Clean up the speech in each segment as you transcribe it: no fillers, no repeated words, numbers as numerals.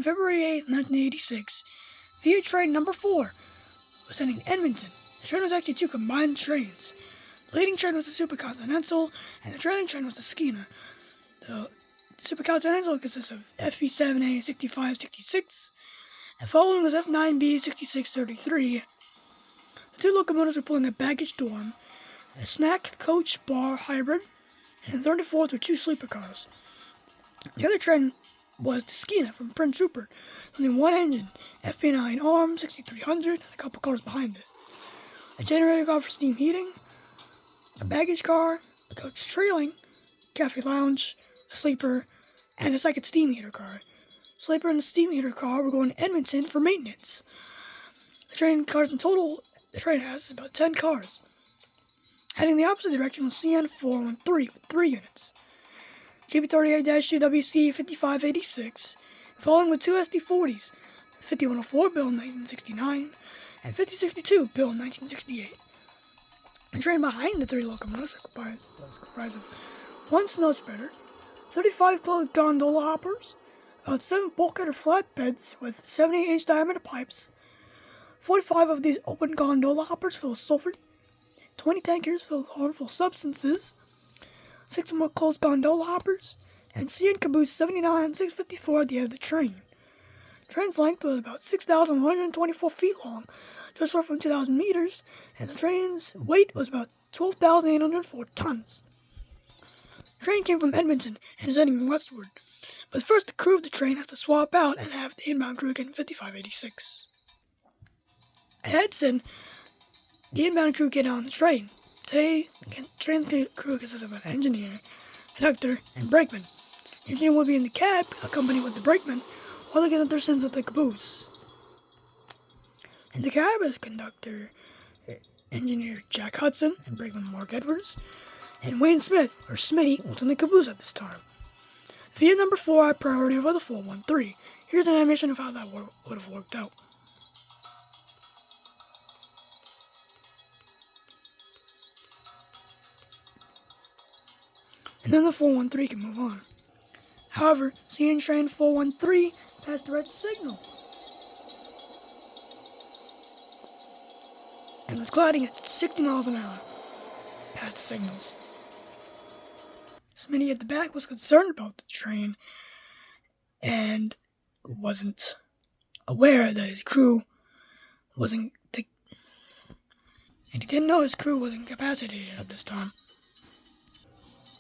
On February 8, 1986, via train number 4 was heading Edmonton. The train was actually two combined trains. The leading train was the Supercontinental, and the trailing train was the Skeena. The Supercontinental consists of FB7A 6566, and following was F9B 6633. The two locomotives were pulling a baggage dorm, a snack coach bar hybrid, and 34th were two sleeper cars. The other train was the Skeena from Prince Rupert, only one engine, FP9 arm 6300, and a couple cars behind it. A generator car for steam heating, a baggage car, a coach trailing, cafe lounge, a sleeper, and a second steam heater car. Sleeper and the steam heater car were going to Edmonton for maintenance. The train cars in total, the train has about 10 cars. Heading the opposite direction was CN413 with 3 units. GB38-2WC 5586, following with two SD40s, 5104 built in 1969 and 5062 built in 1968. The train behind the three locomotives was comprised of one snow spreader, 35 closed gondola hoppers, about 7 bulkhead flatbeds with 78-inch diameter pipes, 45 of these open gondola hoppers filled with sulfur, 20 tankers filled with harmful substances, 6 more closed gondola hoppers, and CN caboose 79 and 654 at the end of the train. The train's length was about 6,124 feet long, just roughly 2,000 meters, and the train's weight was about 12,804 tons. The train came from Edmonton and is heading westward, but first the crew of the train has to swap out and have the inbound crew get in 5586. At Edson, the inbound crew get on the train. Today, the train's crew consists of an engineer, conductor, and brakeman. The engineer will be in the cab, accompanied with the brakeman, while the conductor sends up the caboose. In the cab is conductor, engineer Jack Hudson, and brakeman Mark Edwards, and Wayne Smith, or Smitty, was in the caboose at this time. Via number 4 had priority over the 413. Here's an animation of how that would have worked out. And then the 413 can move on. However, CN train 413 passed the red signal and was gliding at 60 miles an hour past the signals. Smitty at the back was concerned about the train and wasn't aware that his crew wasn't, and he didn't know his crew was incapacitated at this time.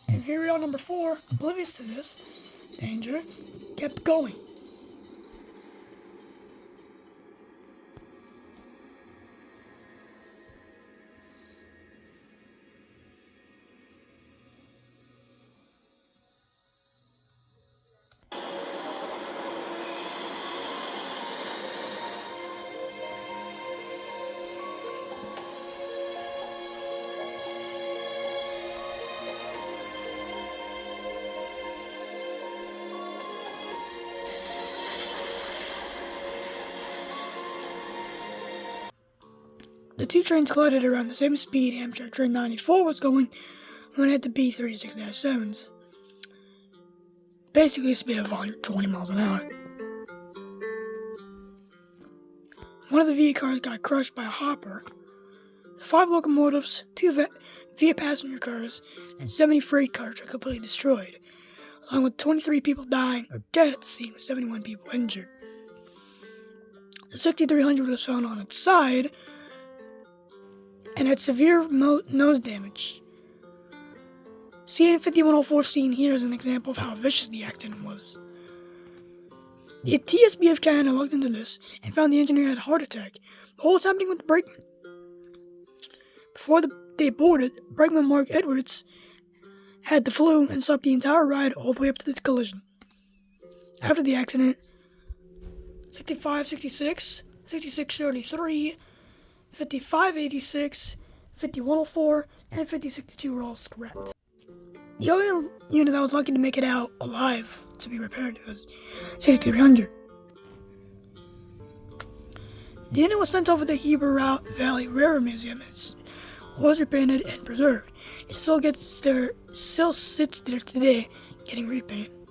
And Imperial number 4, oblivious to this danger, kept going. The two trains collided around the same speed Amtrak Train 94 was going when it hit the B36-7s. Basically a speed of 120 miles an hour. One of the VIA cars got crushed by a hopper. The 5 locomotives, 2 VIA passenger cars, and 70 freight cars were completely destroyed, along with 23 people dying or dead at the scene with 71 people injured. The 6300 was found on its side and had severe nose damage. CN 5104 seen here is an example of how vicious the accident was. The TSB of Canada looked into this and found the engineer had a heart attack. But what was happening with the brakeman? Before they boarded, brakeman Mark Edwards had the flu and slept the entire ride all the way up to the collision. After the accident, 6566, 6633, 5586, 5104, and 5062 were all scrapped. The only unit that was lucky to make it out alive to be repaired was 6300. The unit was sent over to the Heber Valley Railroad Museum and was repainted and preserved. It still sits there today, getting repainted.